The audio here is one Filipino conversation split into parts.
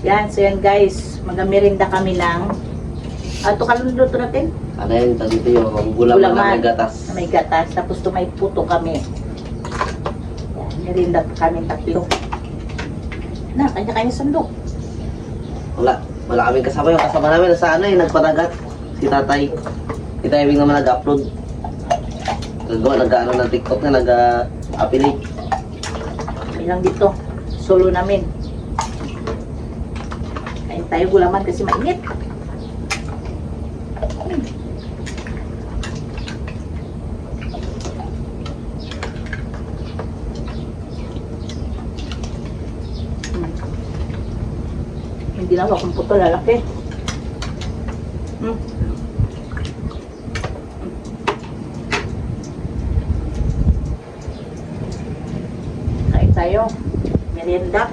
Yan, so yan guys, magamirinda kami ng ito kaluluto natin. Ano yan, dito yung gulaman na may gatas. Na may gatas, tapos ito may puto kami. Yan, merinda kami tatlo. Na, kanya-kanya sandok. Wala kaming kasama. Yung kasama namin nasa ano eh, nagpadagat. Si tatay. Si tatay naman nag-upload. Nag-ano ng TikTok na nag-affiliate. Ilang dito, solo namin. Kain tayo gulaman kasi mainit. Hindi na akong puto lalaki. Kain tayo. Merienda.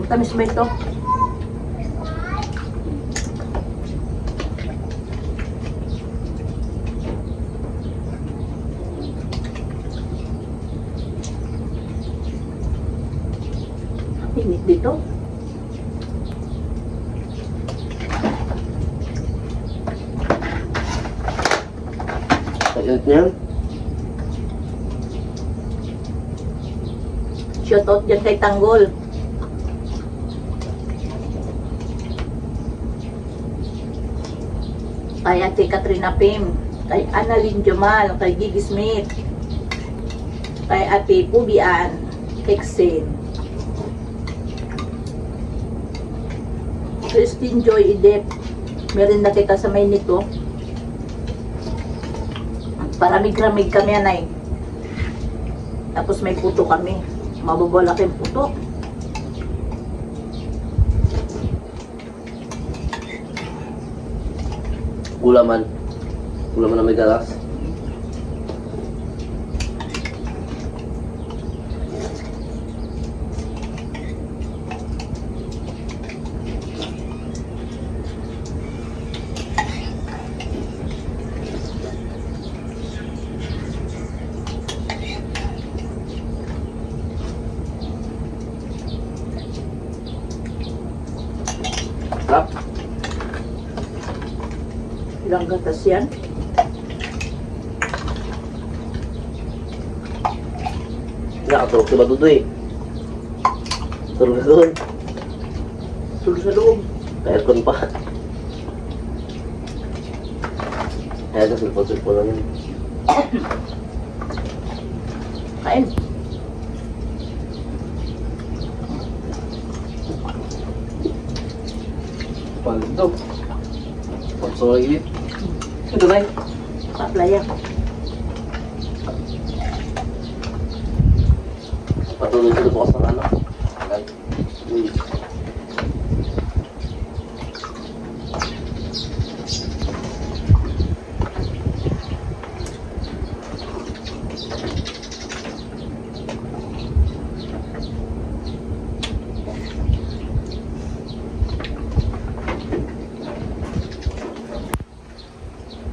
Tamis ba ito? Init dito. Init niyan. Shoutout dyan kay Tanggol. Kay Ate Katrina Pim. Kay Annalyn Jamal. Kay Gigi Smith. Kay Ate Pubian. Kexen. Christine Joy Idep. Meron na kita sa may nito. Paramig-ramig kami anay. Tapos may puto kami. Mababalaki yung puto. Gulaman. Gulaman na may gatas. Sarap. Ilang gatas yan? Nakatulog si Badudoy. Tulog na doon. Tulog sa loob. Aircon pa. Kaya ka sulpon-sulpon lang yun. Kain. Paldo. Pagso lagi. Ito na yun. Paplaya. Patuloy sa bukas ng ano.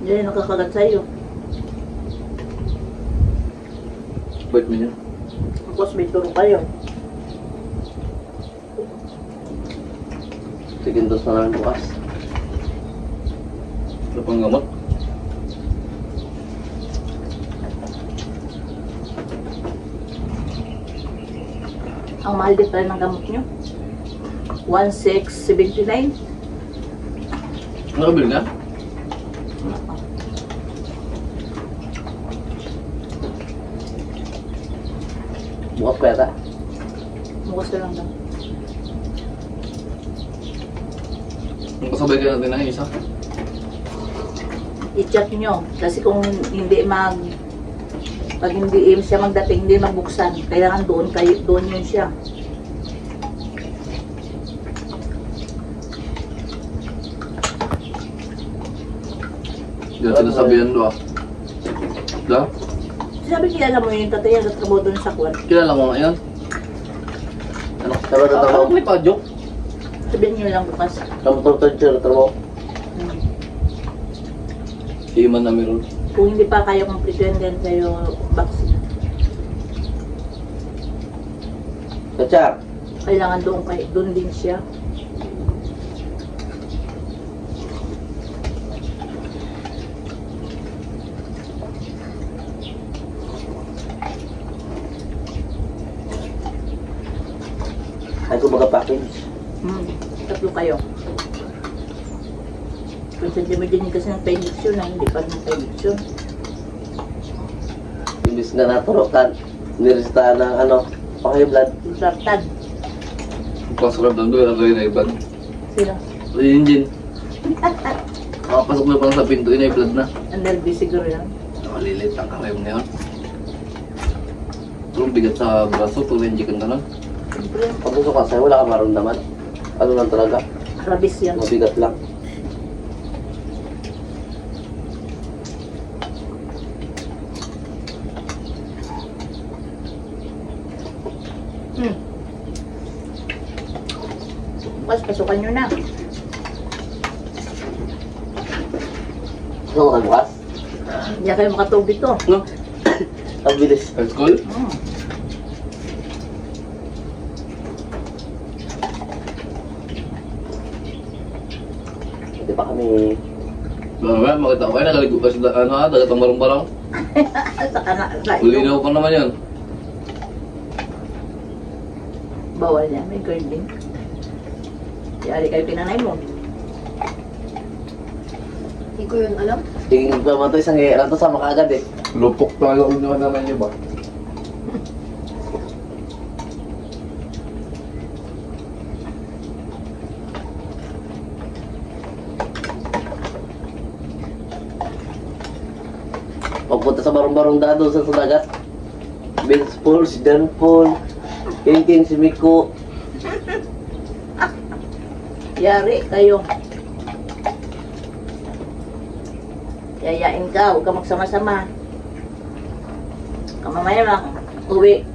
Hindi na nakakagat sa'yo. Bait mo niya. Tapos may turo kayo. Sigindos na namin bukas. Ano pang gamot? Ang mahal din pala ng gamot nyo. 1,679. Nakabili ka? Bukas pa yata. Bukas na lang daw. Kasabay ka natin na isa. I-chat nyo. Kasi kung hindi pag hindi siya magdating, hindi magbuksan. Kailangan doon yun siya. Hindi na sinasabihan do ah. Da? Sabi kilala mo yung tatay na trabaho doon sa kwan. Kilala mo ngayon? Ano? Trabaho na trabaho? May pa-joke? Sabihin nyo lang bukas. Kamu torture mo. Hmm. Iman na meron. Kung hindi pa kaya kumpleto yan din sa'yo vaccine. Kachar. Kailangan doon din siya. Ay ko baga package. Hmm. Tatlo kayo. Kung sa dyan kasi ng pa-injection na hindi pa ng pa-injection. Imbis nga naturokan. Nirista ng ano. Pakay blood. Sartad. Pasok lang doon, ano yun, Ivan? Sino? Ay, engine. Makapasok na pang sa pinto, yun ay blood na. Ang nervous siguro yan. Nakalilit ang karayom na yun. Pero bigat sa braso, pag na-injikan ka na. Siyempre, Pag gusto ka sa'yo, wala ka maramdaman. Ano lang talaga? rabis yan. Mabigat lang. Hmm. Bukas, pasukan nyo na. Gusto mo ka bukas? Hindi na kayo makatubig to. No? Ang bilis. High school? Hmm. Hindi pa kami... Baka makita ko kayo, nagaligo ka sa dagat ang barong-barong. Saka na, sa Ulinaw pa naman yan. Bawal yan, may guarding. Yari kayo pinanay mo. Hindi ko yun alam. Tingin pa man ito isang hira to sama ka agad eh. Lupok tayo kung naman niyo ba? Pagpunta sa barong-barong dado sa dagat. Vince Paul, si Dan Paul, King si Miko. Yari kayo. Yayain ka, huwag ka magsama-sama. Kamamaya lang, uwi.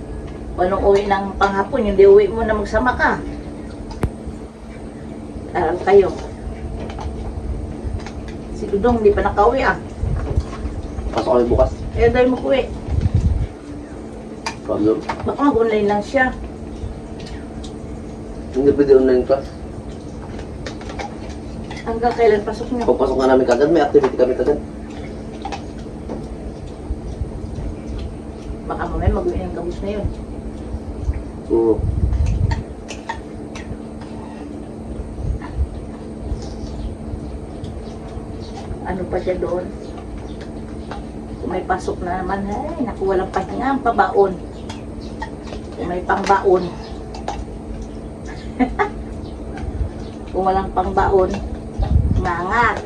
Anong uwi ng panghapon, hindi uwi mo na magsama ka. Aral kayo. Si Dudong, hindi pa nakauwi ah. Pasok kami bukas. Eh, dahil mo uwi. Problem. Baka mag-online lang siya. Hindi pwede online class. Hanggang kailan pasok niyo? Pagpasok nga namin kagad, may activity kami kagad. Baka mamaya mag-uwi ng kabus na yun. Oo. Ano pa siya doon? Kung may pasok na naman, ay, naku, walang pahinga, ang pabaon. Kung may pangbaon. Kung walang pangbaon, ngangat.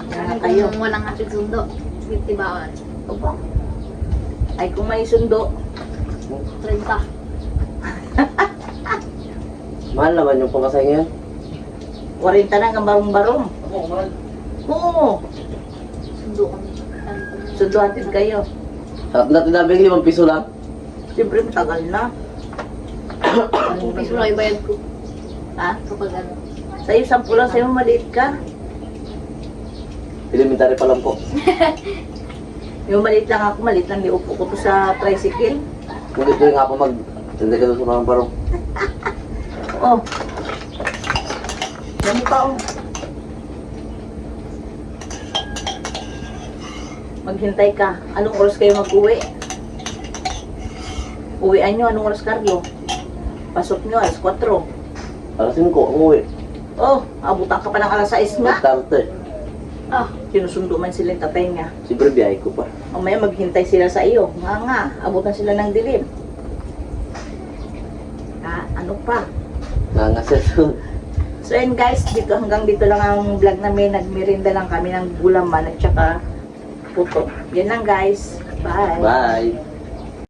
Ngangat kayo. Kung walang atid sundo, 50 bawal. Opo. Ay, kung may sundo, 30. Mahal naman yung pamasahe ngayon. 40 na ang barong-barong. Oo, Sundo kami. sundo hatid kayo. At natin nabing 5 piso lang. Siyempre, matagal na. Kung piso lang ibayad ko. Ha? Kapag ano. Sa'yo, 10 lang, sa'yo maliit ka. Elementary pa lang po. Yung maliit lang ako, maliit lang, di upo ko to sa tricycle. Ngunit doon nga ako hindi ka doon sa barong-barong. Oh. Yan pa, oh. Maghintay ka. Anong oras kayo mag-uwi? Uwian nyo, anong oras, Carlo? Pasok nyo, alas 4. Alas 5, umuwi. Oh, abutan ka pa ng alas 6 nga. Mag-start Ah, sinusundo man sila yung tatay niya. Siyempre biyahe ko pa. Mamaya maghintay sila sa iyo. Nga, abutan sila ng dilim. Ah, ano pa? Nangasal. So yun guys, hanggang dito lang ang vlog namin. Nagmerinda lang kami ng gulaman at saka puto. Yan lang guys. Bye. Bye.